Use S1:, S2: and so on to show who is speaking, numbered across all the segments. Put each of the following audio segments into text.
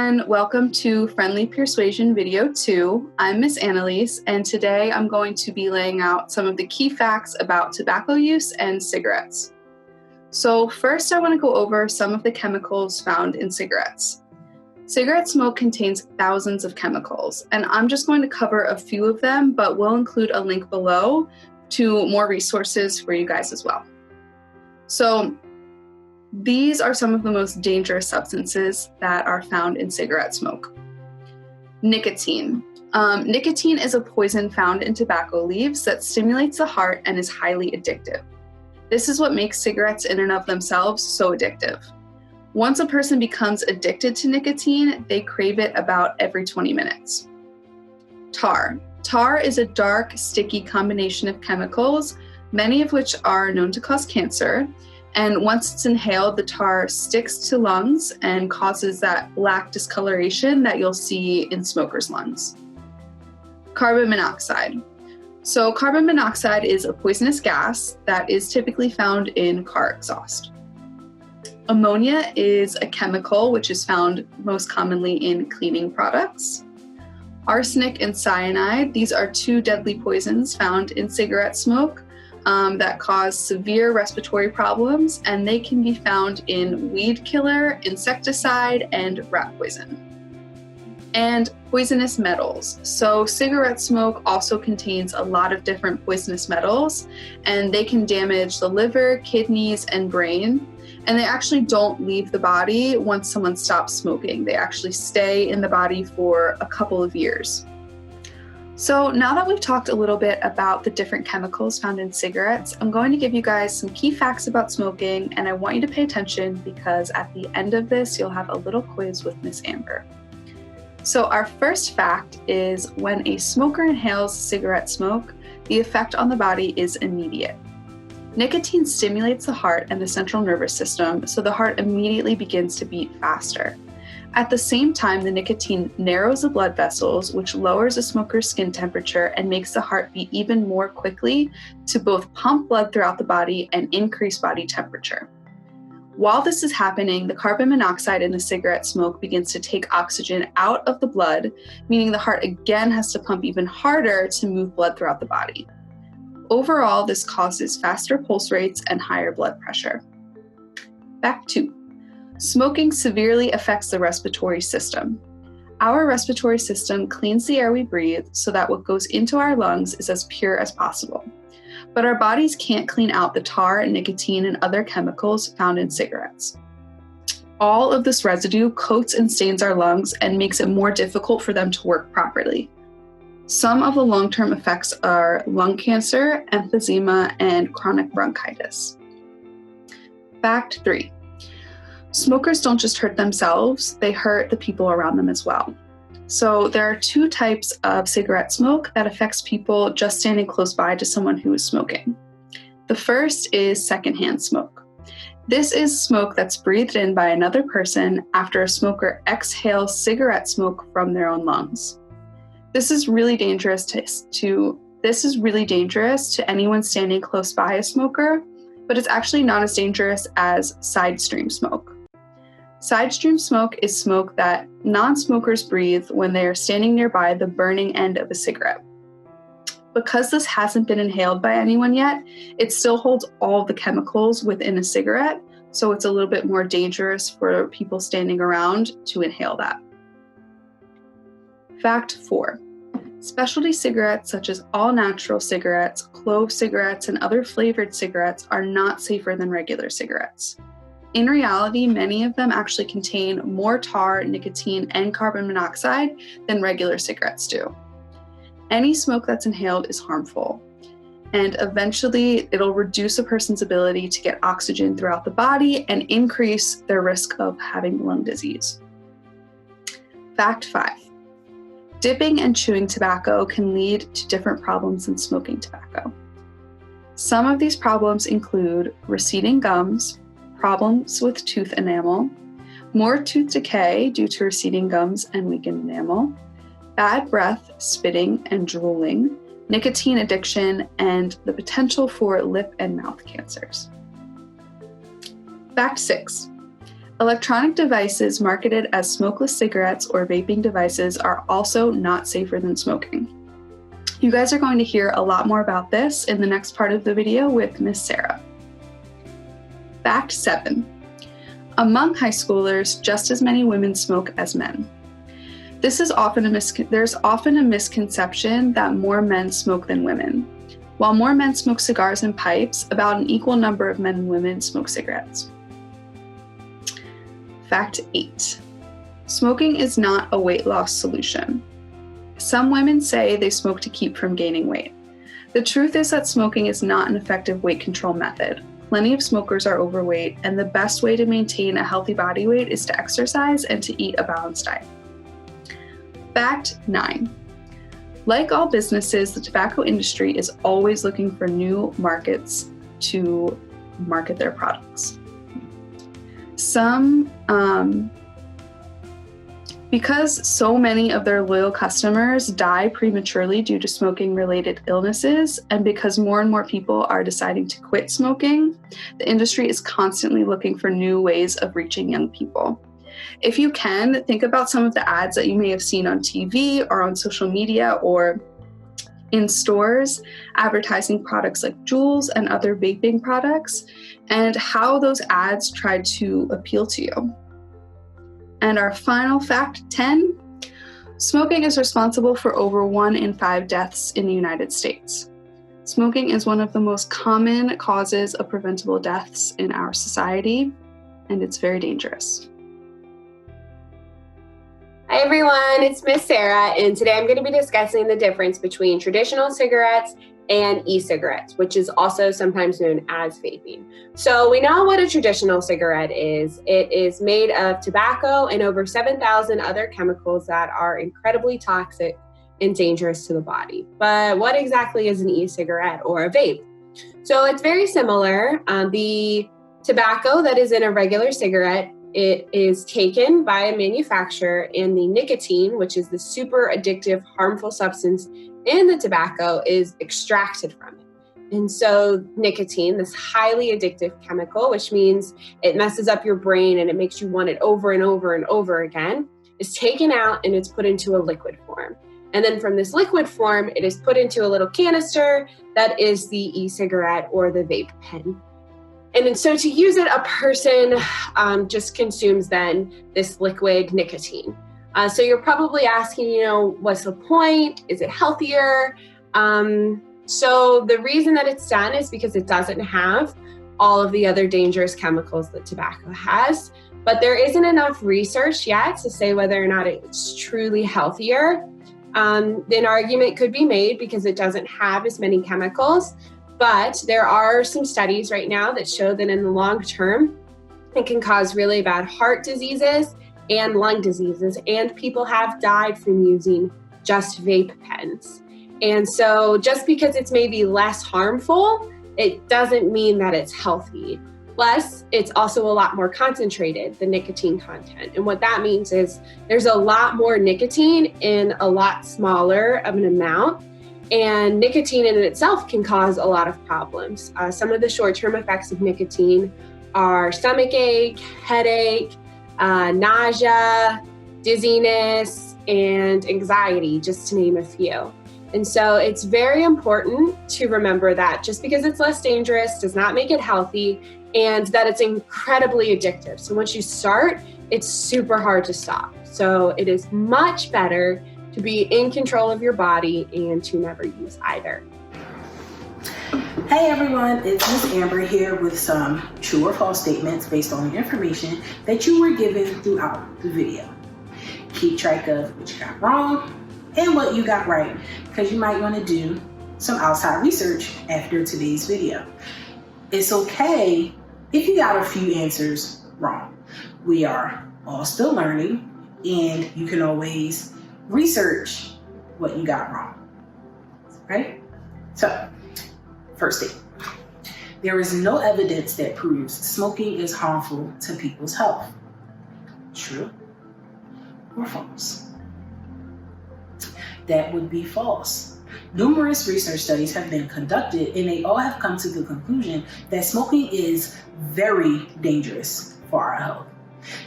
S1: everyone, welcome to Friendly Persuasion Video 2. I'm Miss Analise, and today I'm going to be laying out some of the key facts about tobacco use and cigarettes. So first I want to go over some of the chemicals found in cigarettes. Cigarette smoke contains thousands of chemicals, and I'm just going to cover a few of them, but we'll include a link below to more resources for you guys as well. So these are some of the most dangerous substances that are found in cigarette smoke. Nicotine. Nicotine is a poison found in tobacco leaves that stimulates the heart and is highly addictive. This is what makes cigarettes in and of themselves so addictive. Once a person becomes addicted to nicotine, they crave it about every 20 minutes. Tar. Tar is a dark, sticky combination of chemicals, many of which are known to cause cancer. And once it's inhaled, the tar sticks to lungs and causes that black discoloration that you'll see in smokers' lungs. Carbon monoxide. So carbon monoxide is a poisonous gas that is typically found in car exhaust. Ammonia is a chemical which is found most commonly in cleaning products. Arsenic and cyanide, these are two deadly poisons found in cigarette smoke that cause severe respiratory problems, and they can be found in weed killer, insecticide, and rat poison. And poisonous metals. So cigarette smoke also contains a lot of different poisonous metals, and they can damage the liver, kidneys, and brain. And they actually don't leave the body once someone stops smoking. They actually stay in the body for a couple of years. So now that we've talked a little bit about the different chemicals found in cigarettes, I'm going to give you guys some key facts about smoking, and I want you to pay attention because at the end of this, you'll have a little quiz with Miss Amber. So our first fact is when a smoker inhales cigarette smoke, the effect on the body is immediate. Nicotine stimulates the heart and the central nervous system, so the heart immediately begins to beat faster. At the same time, the nicotine narrows the blood vessels, which lowers a smoker's skin temperature and makes the heart beat even more quickly to both pump blood throughout the body and increase body temperature. While this is happening, the carbon monoxide in the cigarette smoke begins to take oxygen out of the blood, meaning the heart again has to pump even harder to move blood throughout the body. Overall, this causes faster pulse rates and higher blood pressure. Fact 2. Smoking severely affects the respiratory system. Our respiratory system cleans the air we breathe so that what goes into our lungs is as pure as possible. But our bodies can't clean out the tar, nicotine, and other chemicals found in cigarettes. All of this residue coats and stains our lungs and makes it more difficult for them to work properly. Some of the long-term effects are lung cancer, emphysema, and chronic bronchitis. Fact 3. Smokers don't just hurt themselves, they hurt the people around them as well. So there are two types of cigarette smoke that affects people just standing close by to someone who is smoking. The first is secondhand smoke. This is smoke that's breathed in by another person after a smoker exhales cigarette smoke from their own lungs. This is really dangerous to anyone standing close by a smoker, but it's actually not as dangerous as side stream smoke. Side stream smoke is smoke that non-smokers breathe when they are standing nearby the burning end of a cigarette. Because this hasn't been inhaled by anyone yet, it still holds all the chemicals within a cigarette, so it's a little bit more dangerous for people standing around to inhale that. Fact 4. Specialty cigarettes such as all-natural cigarettes, clove cigarettes, and other flavored cigarettes are not safer than regular cigarettes. In reality, many of them actually contain more tar, nicotine, and carbon monoxide than regular cigarettes do. Any smoke that's inhaled is harmful, and eventually it'll reduce a person's ability to get oxygen throughout the body and increase their risk of having lung disease. Fact 5. Dipping and chewing tobacco can lead to different problems than smoking tobacco. Some of these problems include receding gums, problems with tooth enamel, more tooth decay due to receding gums and weakened enamel, bad breath, spitting, and drooling, nicotine addiction, and the potential for lip and mouth cancers. Fact 6. Electronic devices marketed as smokeless cigarettes or vaping devices are also not safer than smoking. You guys are going to hear a lot more about this in the next part of the video with Miss Saira. Fact 7. Among high schoolers, just as many women smoke as men. There's often a misconception that more men smoke than women. While more men smoke cigars and pipes, about an equal number of men and women smoke cigarettes. Fact 8. Smoking is not a weight loss solution. Some women say they smoke to keep from gaining weight. The truth is that smoking is not an effective weight control method. Plenty of smokers are overweight, and the best way to maintain a healthy body weight is to exercise and to eat a balanced diet. Fact 9. Like all businesses, the tobacco industry is always looking for new markets to market their products. Because so many of their loyal customers die prematurely due to smoking-related illnesses, and because more and more people are deciding to quit smoking, the industry is constantly looking for new ways of reaching young people. If you can, think about some of the ads that you may have seen on TV or on social media or in stores advertising products like Juuls and other vaping products, and how those ads try to appeal to you. And our final fact 10, smoking is responsible for over 1 in 5 deaths in the United States. Smoking is one of the most common causes of preventable deaths in our society, and it's very dangerous.
S2: Hi everyone, it's Miss Saira, and today I'm going to be discussing the difference between traditional cigarettes and e-cigarettes, which is also sometimes known as vaping. So we know what a traditional cigarette is. It is made of tobacco and over 7,000 other chemicals that are incredibly toxic and dangerous to the body. But what exactly is an e-cigarette or a vape? So it's very similar. The tobacco that is in a regular cigarette, it is taken by a manufacturer, and the nicotine, which is the super addictive, harmful substance in the tobacco, is extracted from it. And so nicotine, this highly addictive chemical, which means it messes up your brain and it makes you want it over and over and over again, is taken out and it's put into a liquid form. And then from this liquid form, it is put into a little canister that is the e-cigarette or the vape pen. And so to use it, a person just consumes then this liquid nicotine. So you're probably asking, what's the point? Is it healthier? So the reason that it's done is because it doesn't have all of the other dangerous chemicals that tobacco has. But there isn't enough research yet to say whether or not it's truly healthier. An argument could be made because it doesn't have as many chemicals. But there are some studies right now that show that in the long term, it can cause really bad heart diseases and lung diseases, and people have died from using just vape pens. And so just because it's maybe less harmful, it doesn't mean that it's healthy. Plus, it's also a lot more concentrated, the nicotine content. And what that means is there's a lot more nicotine in a lot smaller of an amount. And nicotine in itself can cause a lot of problems. Some of the short-term effects of nicotine are stomach ache, headache, nausea, dizziness, and anxiety, just to name a few. And so it's very important to remember that just because it's less dangerous does not make it healthy, and that it's incredibly addictive. So once you start, it's super hard to stop. So it is much better to be in control of your body and to never use either.
S3: Hey everyone, it's Miss Amber here with some true or false statements based on the information that you were given throughout the video. Keep track of what you got wrong and what you got right, because you might want to do some outside research after today's video. It's okay if you got a few answers wrong. We are all still learning, and you can always research what you got wrong, right? So, first thing, there is no evidence that proves smoking is harmful to people's health. True or false? That would be false. Numerous research studies have been conducted, and they all have come to the conclusion that smoking is very dangerous for our health.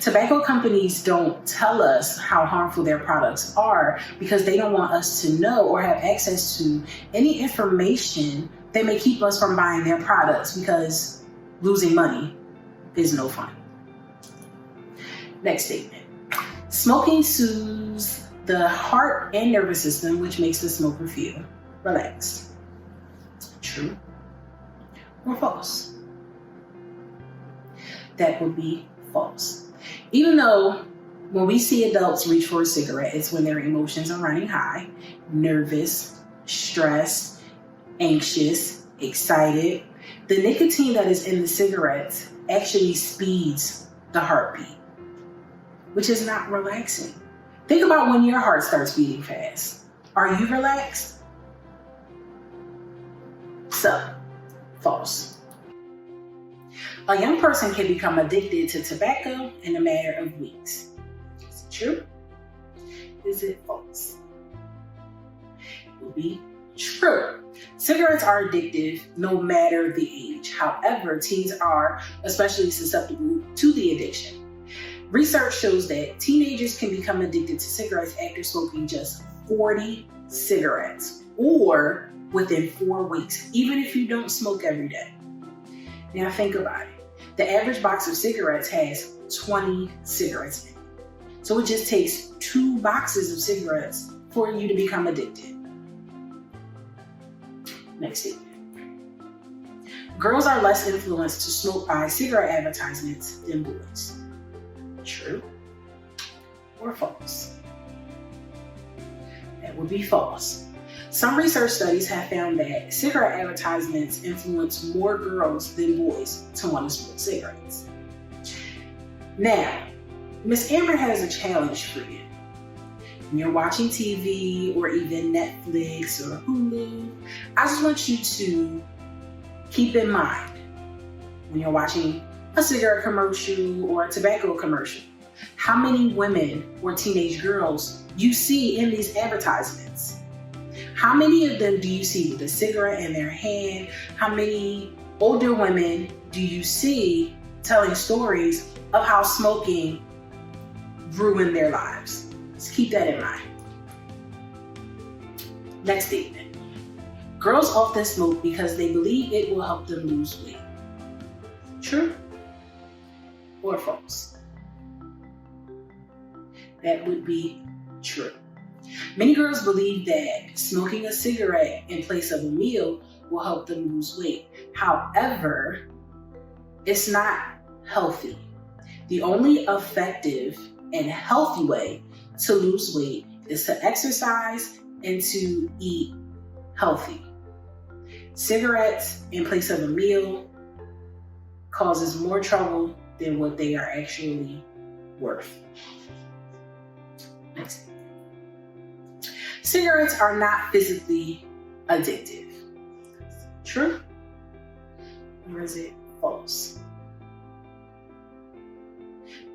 S3: Tobacco companies don't tell us how harmful their products are because they don't want us to know or have access to any information that may keep us from buying their products, because losing money is no fun. Next statement. Smoking soothes the heart and nervous system, which makes the smoker feel relaxed. True or false? That would be false. Even though when we see adults reach for a cigarette, it's when their emotions are running high, nervous, stressed, anxious, excited. The nicotine that is in the cigarettes actually speeds the heartbeat, which is not relaxing. Think about when your heart starts beating fast. Are you relaxed? So, false. A young person can become addicted to tobacco in a matter of weeks. Is it true? Is it false? It will be true. Cigarettes are addictive no matter the age. However, teens are especially susceptible to the addiction. Research shows that teenagers can become addicted to cigarettes after smoking just 40 cigarettes or within 4 weeks, even if you don't smoke every day. Now think about it. The average box of cigarettes has 20 cigarettes in it. So it just takes 2 boxes of cigarettes for you to become addicted. Next statement. Girls are less influenced to smoke by cigarette advertisements than boys. True or false? That would be false. Some research studies have found that cigarette advertisements influence more girls than boys to want to smoke cigarettes. Now, Miss Amber has a challenge for you. When you're watching TV or even Netflix or Hulu, I just want you to keep in mind when you're watching a cigarette commercial or a tobacco commercial, how many women or teenage girls you see in these advertisements. How many of them do you see with a cigarette in their hand? How many older women do you see telling stories of how smoking ruined their lives? Let's keep that in mind. Next statement. Girls often smoke because they believe it will help them lose weight. True or false? That would be true. Many girls believe that smoking a cigarette in place of a meal will help them lose weight. However, it's not healthy. The only effective and healthy way to lose weight is to exercise and to eat healthy. Cigarettes in place of a meal causes more trouble than what they are actually worth. Next. Cigarettes are not physically addictive. True? Or is it false?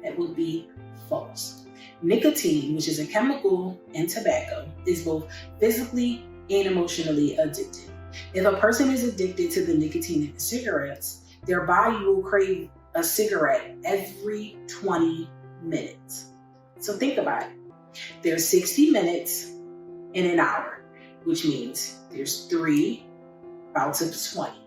S3: That would be false. Nicotine, which is a chemical in tobacco, is both physically and emotionally addictive. If a person is addicted to the nicotine in the cigarettes, their body will crave a cigarette every 20 minutes. So think about it. There's 60 minutes in an hour, which means there's 3 bouts of 20.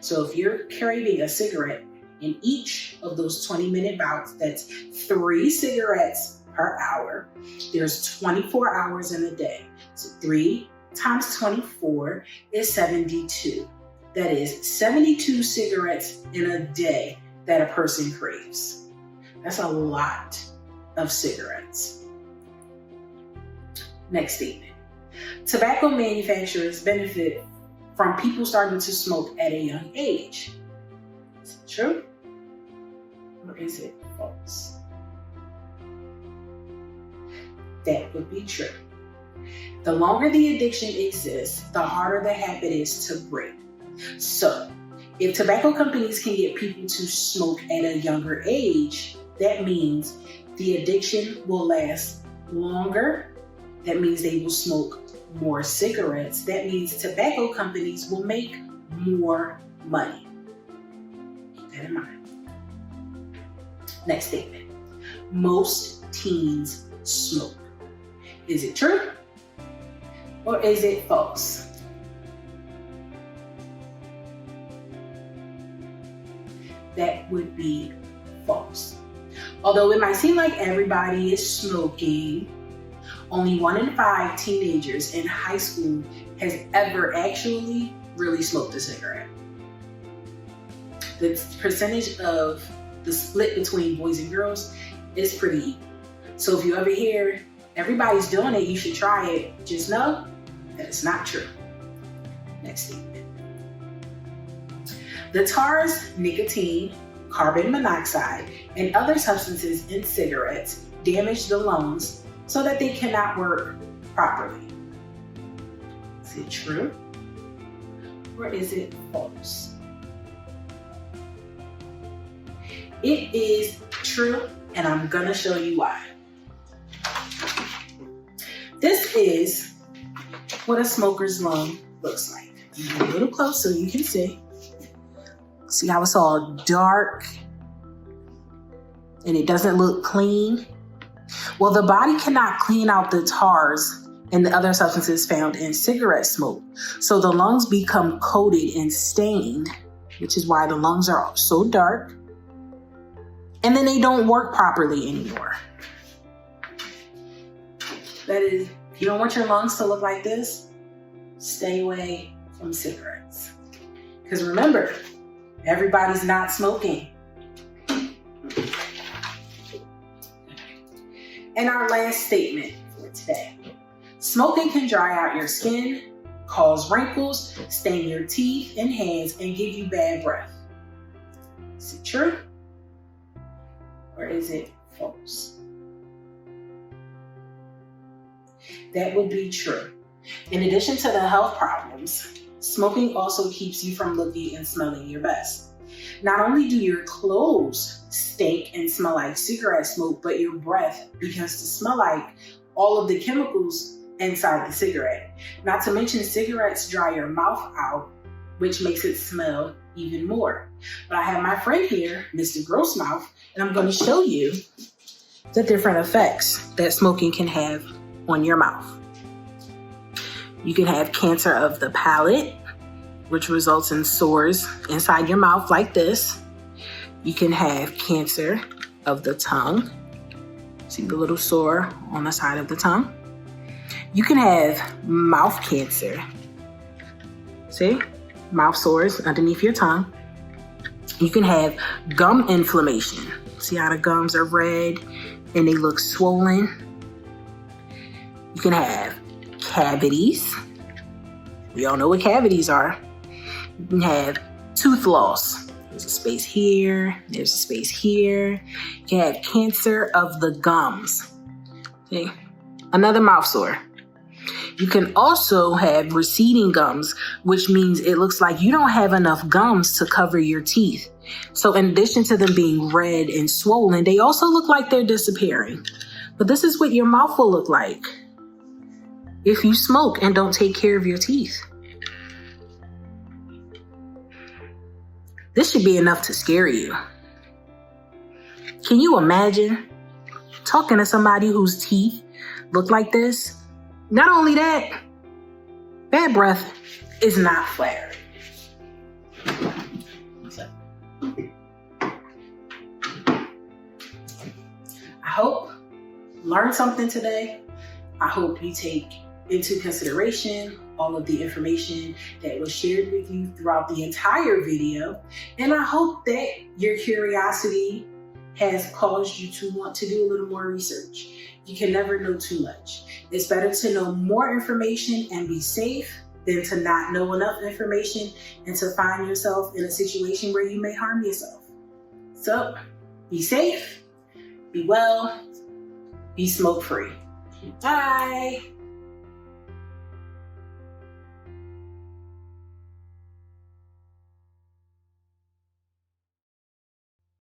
S3: So if you're craving a cigarette in each of those 20-minute bouts, that's 3 cigarettes per hour. There's 24 hours in a day. So 3 times 24 is 72. That is 72 cigarettes in a day that a person craves. That's a lot of cigarettes. Next statement. Tobacco manufacturers benefit from people starting to smoke at a young age. Is it true? Or is it false? That would be true. The longer the addiction exists, the harder the habit is to break. So, if tobacco companies can get people to smoke at a younger age, that means the addiction will last longer. That means they will smoke more cigarettes. That means tobacco companies will make more money. Keep that in mind. Next statement. most teens smoke. Is it true or is it false? That would be false. Although it might seem like everybody is smoking, only 1 in 5 teenagers in high school has ever actually really smoked a cigarette. The percentage of the split between boys and girls is pretty equal. So if you ever hear everybody's doing it, you should try it, just know that it's not true. Next statement. The tars, nicotine, carbon monoxide, and other substances in cigarettes damage the lungs so that they cannot work properly. Is it true or is it false? It is true, and I'm gonna show you why. This is what a smoker's lung looks like. A little close so you can see. See how it's all dark and it doesn't look clean? Well, the body cannot clean out the tars and the other substances found in cigarette smoke. So the lungs become coated and stained, which is why the lungs are so dark. And then they don't work properly anymore. That is, if you don't want your lungs to look like this, stay away from cigarettes. Because remember, everybody's not smoking. And our last statement for today. Smoking can dry out your skin, cause wrinkles, stain your teeth and hands, and give you bad breath. Is it true? Or is it false? That would be true. In addition to the health problems, smoking also keeps you from looking and smelling your best. Not only do your clothes stink and smell like cigarette smoke, but your breath begins to smell like all of the chemicals inside the cigarette. Not to mention cigarettes dry your mouth out, which makes it smell even more. But I have my friend here, Mr. Grossmouth, and I'm going to show you the different effects that smoking can have on your mouth. You can have cancer of the palate, which results in sores inside your mouth like this. You can have cancer of the tongue. See the little sore on the side of the tongue? You can have mouth cancer. See? Mouth sores underneath your tongue. You can have gum inflammation. See how the gums are red and they look swollen? You can have cavities. We all know what cavities are. You can have tooth loss. There's a space here, there's a space here. You can have cancer of the gums. Okay, another mouth sore. You can also have receding gums, which means it looks like you don't have enough gums to cover your teeth. So in addition to them being red and swollen, they also look like they're disappearing. But this is what your mouth will look like if you smoke and don't take care of your teeth. This should be enough to scare you. Can you imagine talking to somebody whose teeth look like this? Not only that, bad breath is not flattering. I hope you learned something today. I hope you take into consideration all of the information that was shared with you throughout the entire video. And I hope that your curiosity has caused you to want to do a little more research. You can never know too much. It's better to know more information and be safe than to not know enough information and to find yourself in a situation where you may harm yourself. So be safe, be well, be smoke free. Bye.